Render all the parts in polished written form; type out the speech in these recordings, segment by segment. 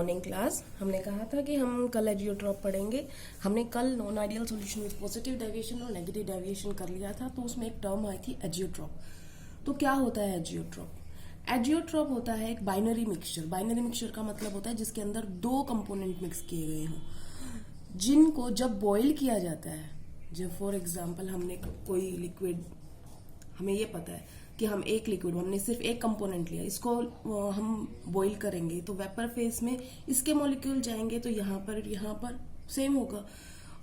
Morning class हमने कहा था कि हम कल एजियोट्रॉप पढ़ेंगे। हमने कल non ideal solution with positive deviation और नेगेटिव डेविएशन कर लिया था, तो उसमें एक टर्म आई थी एजियोट्रॉप। तो क्या होता है एजियोट्रॉप? एजियोट्रॉप होता है एक बाइनरी मिक्सचर। बाइनरी मिक्सचर का मतलब होता है जिसके अंदर दो कंपोनेंट मिक्स किए गए हों, जिनको जब बॉईल किया जाता है, जब फॉर एग्जाम्पल हमने कोई लिक्विड, हमें ये पता है कि हम एक लिक्विड, हमने सिर्फ एक कंपोनेंट लिया, इसको हम बॉईल करेंगे तो वेपर फेज में इसके मॉलिक्यूल जाएंगे तो यहाँ पर सेम होगा।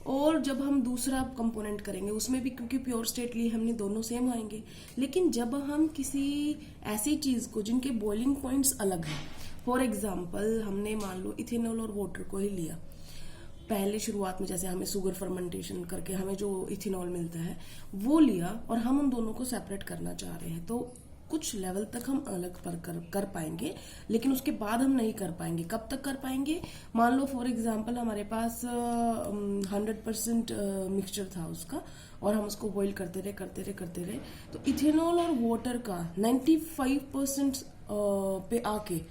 और जब हम दूसरा कंपोनेंट करेंगे उसमें भी क्योंकि प्योर स्टेट लिए हमने दोनों सेम आएंगे। लेकिन जब हम किसी ऐसी चीज को जिनके बॉइलिंग पॉइंट्स अलग हैं, फॉर एग्जाम्पल हमने मान लो इथेनॉल और वाटर को ही लिया, पहले शुरुआत में जैसे हमें शुगर फर्मेंटेशन करके हमें जो इथेनॉल मिलता है वो लिया और हम उन दोनों को सेपरेट करना चाह रहे हैं, तो कुछ लेवल तक हम अलग पर कर पाएंगे, लेकिन उसके बाद हम नहीं कर पाएंगे। कब तक कर पाएंगे? मान लो फॉर एग्जांपल हमारे पास 100% मिक्सचर था उसका और हम उसको बॉईल करते रहे, तो इथेनॉल और वाटर का 95% पे आके,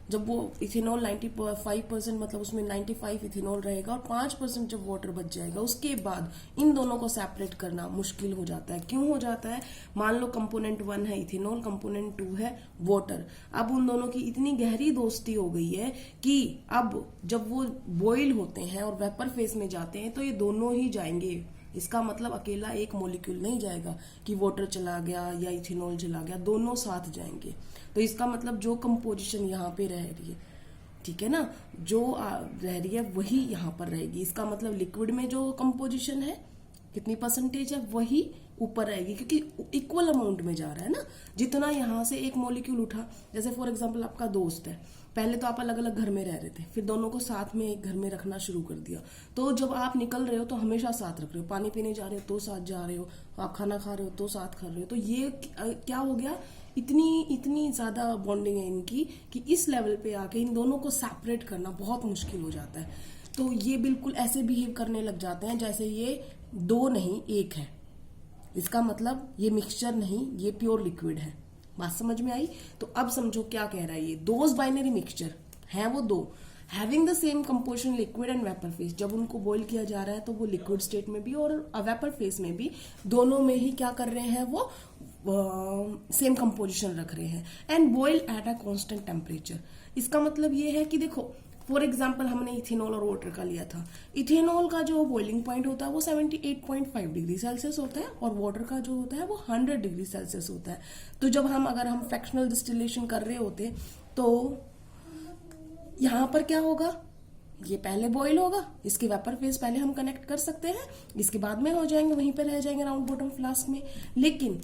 जब वो इथेनॉल 95% मतलब उसमें 95 इथेनॉल रहेगा और 5% जब वाटर बच जाएगा, उसके बाद इन दोनों को सेपरेट करना मुश्किल हो जाता है। क्यों हो जाता है? मान लो कंपोनेंट 1 है इथेनॉल, कंपोनेंट 2 है वाटर। अब उन दोनों की इतनी गहरी दोस्ती हो गई है कि अब जब वो बॉईल होते हैं और वेपर फेज में जाते हैं तो ये दोनों ही जाएंगे। इसका मतलब अकेला एक मॉलिक्यूल नहीं जाएगा कि वाटर चला गया या इथेनॉल चला गया, दोनों साथ जाएंगे। तो इसका मतलब जो कंपोजिशन यहाँ पे रह रही है, ठीक है ना, जो रह रही है वही यहाँ पर रहेगी। इसका मतलब लिक्विड में जो कंपोजिशन है कितनी परसेंटेज है वही ऊपर रहेगी, क्योंकि इक्वल अमाउंट में जा रहा है ना। जितना यहाँ से एक मॉलिक्यूल उठा, जैसे फॉर एग्जांपल आपका दोस्त है, पहले तो आप अलग अलग घर में रह रहे थे, फिर दोनों को साथ में एक घर में रखना शुरू कर दिया, तो जब आप निकल रहे हो तो हमेशा साथ रख रहे हो, पानी पीने जा रहे हो तो साथ जा रहे हो, आप खाना खा रहे हो तो साथ खा रहे हो। तो ये क्या हो गया, इतनी ज्यादा बॉन्डिंग है इनकी कि इस लेवल पे आके इन दोनों को सेपरेट करना बहुत मुश्किल हो जाता है। तो ये बिल्कुल ऐसे बिहेव करने लग जाते हैं जैसे ये दो नहीं एक है। इसका मतलब ये मिक्सचर नहीं, ये प्योर लिक्विड है। बात समझ में आई? तो अब समझो क्या कह रहा है ये। दोज बाइनरी मिक्सचर है वो दो, having the same composition liquid and vapour phase. जब उनको बॉईल किया जा रहा है तो वो लिक्विड स्टेट में भी और वेपर फेज में भी, दोनों में ही क्या कर रहे हैं, वो सेम कंपोजिशन रख रहे हैं and boil at a constant temperature. इसका मतलब ये है कि देखो फॉर एग्जाम्पल हमने इथेनॉल और वाटर का लिया था। इथेनॉल का जो बॉइलिंग पॉइंट होता है वो 78.5 डिग्री सेल्सियस होता है और वाटर का जो होता है वो 100 डिग्री सेल्सियस होता है। तो जब अगर हम फ्रैक्शनल डिस्टिलेशन कर रहे होते तो यहाँ पर क्या होगा, ये पहले बॉईल होगा, इसके वेपर फेज पहले हम कनेक्ट कर सकते हैं, इसके बाद में हो जाएंगे, वहीं पे रह जाएंगे राउंड बॉटम फ्लास्क में। लेकिन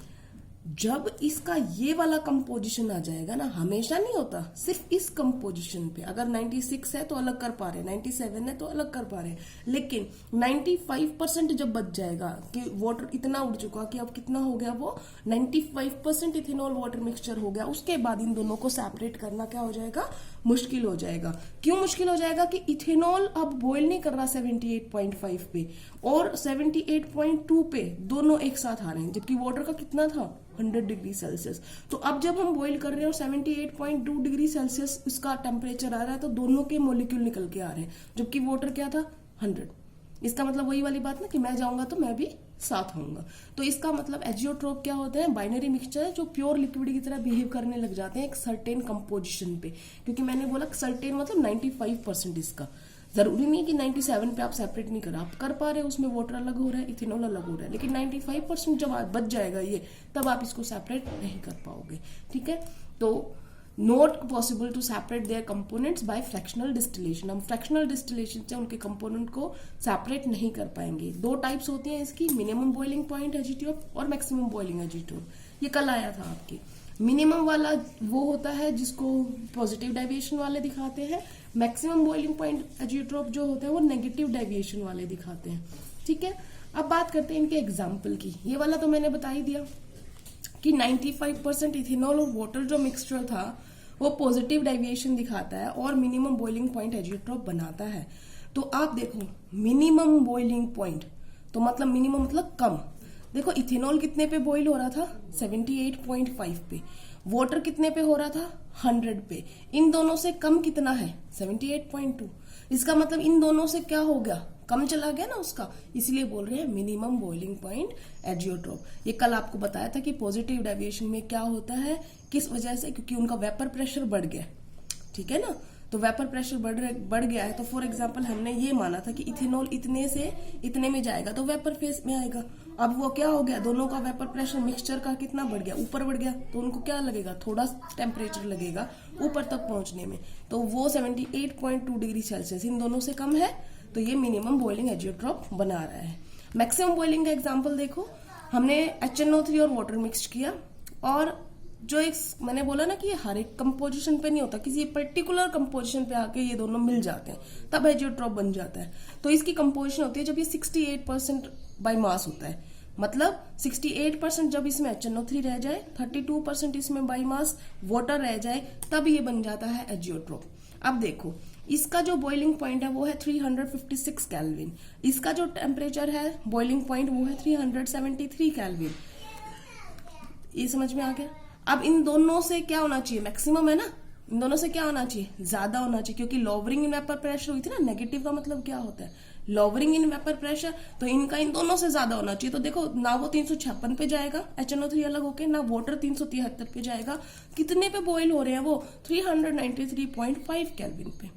जब इसका ये वाला कंपोजिशन आ जाएगा ना, हमेशा नहीं होता, सिर्फ इस कंपोजिशन पे, अगर 96 है तो अलग कर पा रहे, 97 है तो अलग कर पा रहे, लेकिन 95% जब बच जाएगा कि वाटर इतना उड़ चुका कि अब कितना हो गया, वो 95% इथेनॉल वाटर मिक्सचर हो गया, उसके बाद इन दोनों को सेपरेट करना क्या हो जाएगा, मुश्किल हो जाएगा। क्यों मुश्किल हो जाएगा? कि इथेनॉल अब बॉईल नहीं कर रहा 78.5 पे और 78.2 पे, दोनों एक साथ आ रहे हैं, जबकि वाटर का कितना था 100 डिग्री सेल्सियस। तो अब जब हम बॉईल कर रहे हैं और 78.2 डिग्री सेल्सियस इसका टेम्परेचर आ रहा है, तो दोनों के मॉलिक्यूल निकल के आ रहे हैं, जबकि वाटर क्या था 100। इसका मतलब वही वाली बात ना कि मैं जाऊंगा तो मैं भी साथ होऊंगा। तो इसका मतलब एजियोट्रोप क्या होता है, बाइनरी मिक्सचर है जो प्योर लिक्विड की तरह बिहेव करने लग जाते हैं एक सर्टेन कंपोजिशन पे। क्योंकि मैंने बोला सर्टेन मतलब 95%। इसका जरूरी नहीं कि 97 पे आप सेपरेट नहीं कर, आप कर पा रहे हो, उसमें वाटर अलग हो रहा है, इथेनॉल अलग हो रहा है, लेकिन 95% जब बच जाएगा ये, तब आप इसको सेपरेट नहीं कर पाओगे। ठीक है, तो not possible to separate their components by fractional distillation. हम फ्रैक्शनल डिस्टिलेशन से उनके कंपोनेंट को सेपरेट नहीं कर पाएंगे। दो टाइप्स होती हैं इसकी, मिनिमम बॉइलिंग पॉइंट एजियोट्रोप और मैक्सिमम बॉइलिंग एजियोट्रोप। ये कल आया था आपके। मिनिमम वाला वो होता है जिसको पॉजिटिव डेविएशन वाले दिखाते हैं, मैक्सिमम बॉइलिंग पॉइंट एजियोट्रोप जो होते हैं वो नेगेटिव डेविएशन वाले दिखाते हैं। ठीक है, अब बात करते हैं इनके एग्जाम्पल की। ये वाला तो मैंने बता ही दिया कि 95% इथेनॉल और वाटर जो मिक्सचर था वो पॉजिटिव डेविएशन दिखाता है और मिनिमम बॉइलिंग पॉइंट एजियोट्रोप बनाता है। तो आप देखो मिनिमम बॉइलिंग पॉइंट, तो मतलब मिनिमम मतलब कम। देखो इथेनॉल कितने पे बॉईल हो रहा था 78.5 पे, वाटर कितने पे हो रहा था, 100 पे। इन दोनों से कम कितना है, 78.2। इसका मतलब इन दोनों से क्या हो गया, कम चला गया ना उसका, इसलिए बोल रहे हैं मिनिमम बॉइलिंग पॉइंट एजियोट्रॉप। ये कल आपको बताया था कि पॉजिटिव डेविएशन में क्या होता है, किस वजह से, क्योंकि उनका वेपर प्रेशर बढ़ गया, ठीक है ना। तो वेपर प्रेशर बढ़ गया है, तो फॉर एग्जांपल हमने ये माना था कि इथेनॉल इतने से इतने में जाएगा तो वेपर फेज में आएगा। अब वो क्या हो गया, दोनों का वेपर प्रेशर मिक्सचर का कितना बढ़ गया, ऊपर बढ़ गया, तो उनको क्या लगेगा, थोड़ा टेम्परेचर लगेगा ऊपर तक पहुंचने में। तो वो 78.2 डिग्री सेल्सियस इन दोनों से कम है, तो ये मिनिमम बॉइलिंग एजियोट्रॉप बना रहा है। मैक्सिमम बॉइलिंग का एग्जाम्पल देखो, हमने HNO3 और वाटर मिक्स किया, और जो एक मैंने बोला ना कि ये हर एक कंपोजिशन पे नहीं होता, किसी पर्टिकुलर कंपोजिशन पे आके ये दोनों मिल जाते हैं तब एजियोट्रॉप बन जाता है। तो इसकी कंपोजिशन होती है जब ये 68% बाय मास होता है, मतलब 68% जब इसमें HNO3 रह जाए, 32% इसमें बाय मास वाटर रह जाए, तब ये बन जाता है एजियोट्रॉप। अब देखो, इसका जो बॉइलिंग पॉइंट है वो है 356 केल्विन, इसका जो टेम्परेचर है बॉइलिंग पॉइंट वो है 373 केल्विन। ये समझ में आ गया। अब इन दोनों से क्या होना चाहिए, मैक्सिमम है ना, इन दोनों से क्या होना चाहिए, ज्यादा होना चाहिए, क्योंकि लोवरिंग इन वेपर प्रेशर हुई थी ना। नेगेटिव का मतलब क्या होता है, लोवरिंग इन वेपर प्रेशर, तो इनका इन दोनों से ज्यादा होना चाहिए। तो देखो, ना वो 356 पे जाएगा HNO3 अलग होके, ना वाटर 373 पे जाएगा। कितने पे बॉइल हो रहे हैं वो, 393.5 केल्विन पे।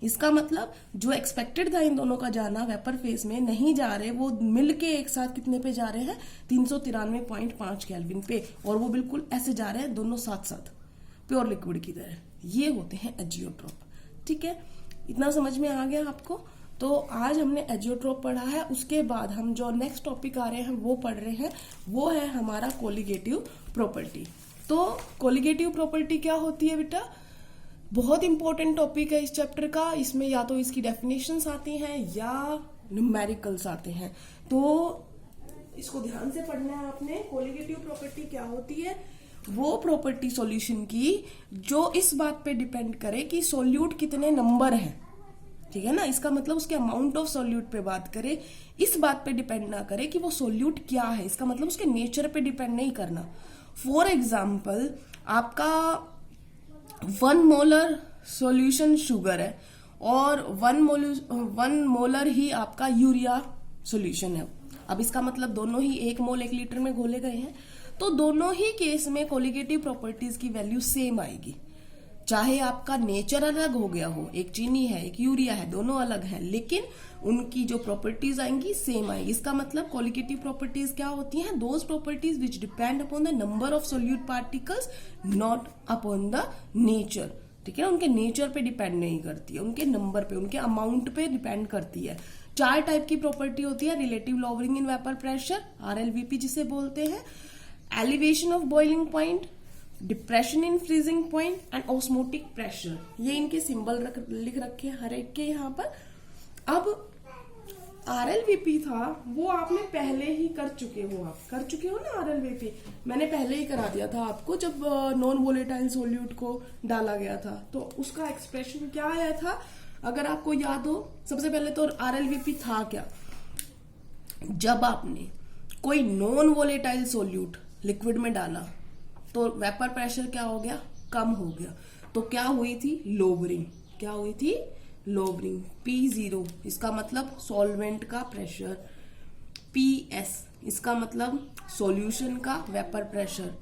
इसका मतलब जो एक्सपेक्टेड था इन दोनों का जाना वेपर फेज में, नहीं जा रहे, वो मिलके एक साथ कितने पे जा रहे हैं, 393.5 केल्विन पे, और वो बिल्कुल ऐसे जा रहे हैं दोनों साथ साथ प्योर लिक्विड की तरह। ये होते हैं एजियोट्रॉप, ठीक है। इतना समझ में आ गया आपको। तो आज हमने एजियोट्रॉप पढ़ा है, उसके बाद हम जो नेक्स्ट टॉपिक आ रहे हैं वो पढ़ रहे हैं, वो है हमारा कोलिगेटिव प्रॉपर्टी। तो कोलिगेटिव प्रॉपर्टी क्या होती है बेटा, बहुत इंपॉर्टेंट टॉपिक है इस चैप्टर का। इसमें या तो इसकी डेफिनेशंस आती हैं या न्यूमेरिकल्स आते हैं, तो इसको ध्यान से पढ़ना है आपने। कोलिगेटिव प्रॉपर्टी क्या होती है, वो प्रॉपर्टी सॉल्यूशन की जो इस बात पे डिपेंड करे कि सोल्यूट कितने नंबर है, ठीक है ना। इसका मतलब उसके अमाउंट ऑफ सोल्यूट पे बात करे, इस बात पे डिपेंड ना करे कि वो सोल्यूट क्या है। इसका मतलब उसके नेचर पे डिपेंड नहीं करना। फॉर एग्जाम्पल, आपका 1 मोलर सॉल्यूशन शुगर है और 1 मोलर ही आपका यूरिया सॉल्यूशन है। अब इसका मतलब दोनों ही 1 मोल 1 लीटर में घोले गए हैं, तो दोनों ही केस में कोलिगेटिव प्रॉपर्टीज की वैल्यू सेम आएगी। चाहे आपका नेचर अलग हो गया हो, एक चीनी है एक यूरिया है, दोनों अलग हैं, लेकिन उनकी जो प्रॉपर्टीज आएंगी सेम आएगी। इसका मतलब कोलिगेटिव प्रॉपर्टीज क्या होती हैं, those properties which depend upon the number of solute particles, not upon the nature, ठीक है ना। उनके नेचर पे डिपेंड नहीं करती है, उनके नंबर पे, उनके अमाउंट पे डिपेंड करती है। 4 टाइप की प्रॉपर्टी होती है, relative lowering in vapour pressure, RLVP जिसे बोलते हैं, elevation of boiling point, depression in freezing point and osmotic pressure. ये इनके सिंबल लिख रखे हैं हर एक के यहाँ पर। अब RLVP था वो आपने पहले ही कर चुके हो ना RLVP, मैंने पहले ही करा दिया था आपको जब नॉन वोलेटाइल सोल्यूट को डाला गया था। तो उसका एक्सप्रेशन क्या आया था, अगर आपको याद हो। सबसे पहले तो RLVP था क्या, जब आपने कोई नॉन वोलेटाइल सोल्यूट लिक्विड में डाला तो वेपर प्रेशर क्या हो गया, कम हो गया, तो क्या हुई थी, लोवरिंग। क्या हुई थी, लोवरिंग। P0 इसका मतलब सॉल्वेंट का प्रेशर, PS इसका मतलब सॉल्यूशन का वेपर प्रेशर,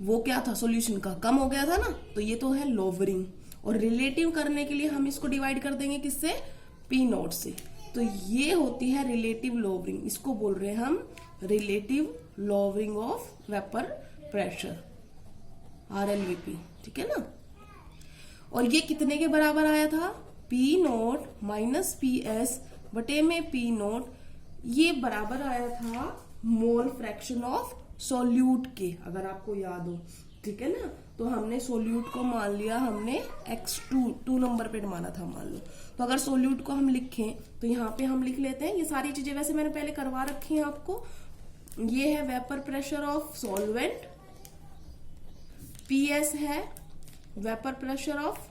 वो क्या था, सॉल्यूशन का कम हो गया था ना, तो ये तो है लोवरिंग। और रिलेटिव करने के लिए हम इसको डिवाइड कर देंगे किससे, P0 से, तो ये होती है रिलेटिव लोवरिंग। इसको बोल रहे हैं हम relative lowering of vapour pressure, RLVP, ठीक है ना। और ये कितने के बराबर आया था, P0 माइनस PS बटे में P0, ये बराबर आया था मोल फ्रैक्शन ऑफ सोल्यूट के, अगर आपको याद हो, ठीक है ना। तो हमने सोल्यूट को मान लिया, हमने X2 नंबर पे माना था मान लो। तो अगर सोल्यूट को हम लिखें तो यहाँ पे हम लिख लेते हैं, ये सारी चीजें वैसे मैंने पहले करवा रखी हैं आपको। ये है vapour pressure of solvent, PS है वेपर प्रेशर ऑफ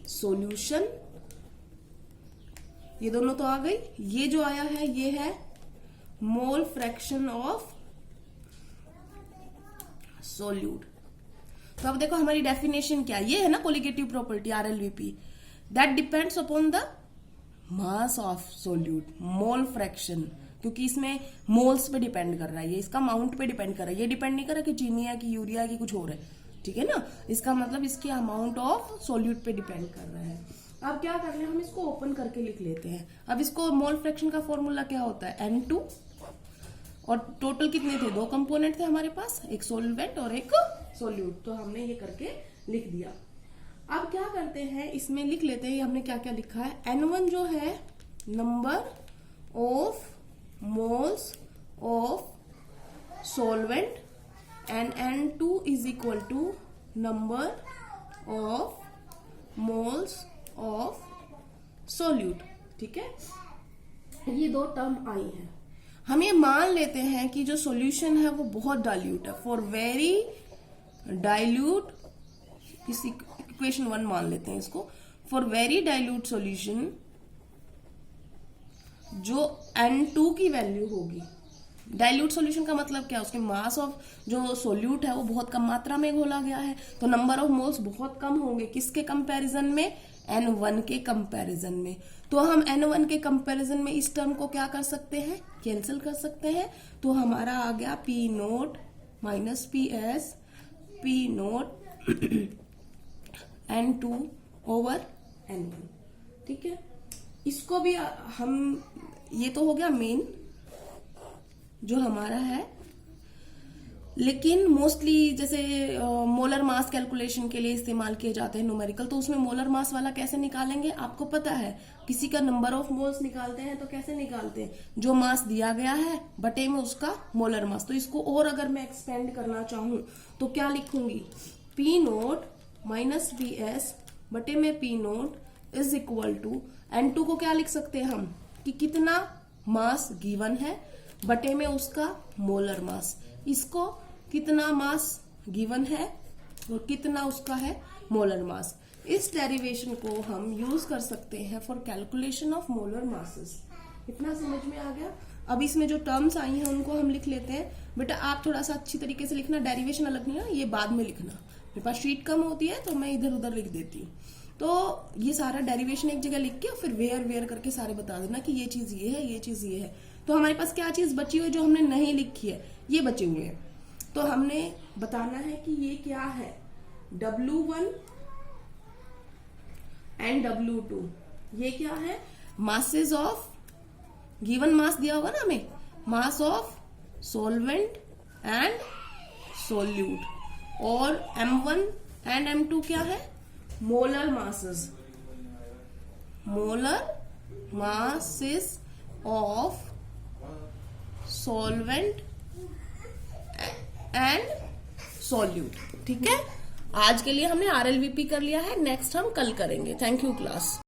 सॉल्यूशन, ये दोनों तो आ गई। ये जो आया है ये है मोल फ्रैक्शन ऑफ सोल्यूट। तो अब देखो हमारी डेफिनेशन क्या है, ये है ना colligative property RLVP, that depends upon the mass of solute, mole fraction, क्योंकि इसमें मोल्स पे डिपेंड कर रहा है, ये इसका अमाउंट पे डिपेंड कर रहा है, ये डिपेंड नहीं कर रहा कि चीनी है कि यूरिया है कि कुछ और है, ठीक है ना। इसका मतलब इसके अमाउंट ऑफ सोल्यूट पे डिपेंड कर रहा है। अब क्या कर रहे हैं, हम इसको ओपन करके लिख लेते हैं। अब इसको मोल फ्रैक्शन का फॉर्मूला क्या होता है, N2, और टोटल कितने थे, 2 कंपोनेंट थे हमारे पास, एक सोल्वेंट और एक सोल्यूट, तो हमने ये करके लिख दिया। अब क्या करते हैं, इसमें लिख लेते हैं हमने क्या क्या लिखा है। N1 जो है number of moles of solvent and N2 is equal to number of moles of solute, ठीक है। ये 2 टर्म आई हैं। हम ये मान लेते हैं कि जो सॉल्यूशन है वो बहुत डाइल्यूट है, फॉर वेरी डाइल्यूट, किसी इक्वेशन 1 मान लेते हैं इसको, फॉर वेरी डाइल्यूट सॉल्यूशन जो N2 की वैल्यू होगी। डाइल्यूट सॉल्यूशन का मतलब क्या है, उसके मास ऑफ जो सोल्यूट है वो बहुत कम मात्रा में घोला गया है, तो नंबर ऑफ मोल्स बहुत कम होंगे, किसके कंपैरिजन में, N1 के कंपैरिजन में। तो हम N1 के कंपैरिजन में इस टर्म को क्या कर सकते हैं, कैंसिल कर सकते हैं, तो हमारा आ गया P0 minus PS P0 N2 over N1, ठीक है। इसको भी हम, ये तो हो गया मेन जो हमारा है, लेकिन मोस्टली जैसे मोलर मास कैलकुलेशन के लिए इस्तेमाल किए जाते हैं न्यूमेरिकल, तो उसमें मोलर मास वाला कैसे निकालेंगे आपको पता है, किसी का नंबर ऑफ मोल्स निकालते हैं तो कैसे निकालते हैं, जो मास दिया गया है बटे में उसका मोलर मास। तो इसको और अगर मैं एक्सपेंड करना चाहूं तो क्या लिखूंगी, P0 माइनस PS बटे में P0 is equal to N2 को क्या लिख सकते हैं हम, कि कितना मास गिवन है बटे में उसका मोलर मास, इसको कितना मास गिवन है और कितना उसका है मोलर मास। इस डेरिवेशन को हम यूज कर सकते हैं for calculation of molar masses. इतना समझ में आ गया। अब इसमें जो टर्म्स आई हैं उनको हम लिख लेते हैं। बेटा आप थोड़ा सा अच्छी तरीके से लिखना, डेरिवेशन अलग नहीं है, ये बाद में लिखना, मेरे पास शीट कम होती है तो मैं इधर उधर लिख देती हूँ। तो ये सारा डेरिवेशन एक जगह लिख के फिर वेयर करके सारे बता देना कि ये चीज ये है, ये चीज ये है। तो हमारे पास क्या चीज बची हुई जो हमने नहीं लिखी है, ये बचे हुए हैं, तो हमने बताना है कि ये क्या है, W1 एंड W2, ये क्या है, मासेस ऑफ, गिवन मास दिया होगा ना हमें, mass of solvent and solute, और M1 एंड M2 क्या है, molar masses, molar masses of solvent and solute, ठीक है। आज के लिए हमने RLVP कर लिया है, नेक्स्ट हम कल करेंगे। Thank you class.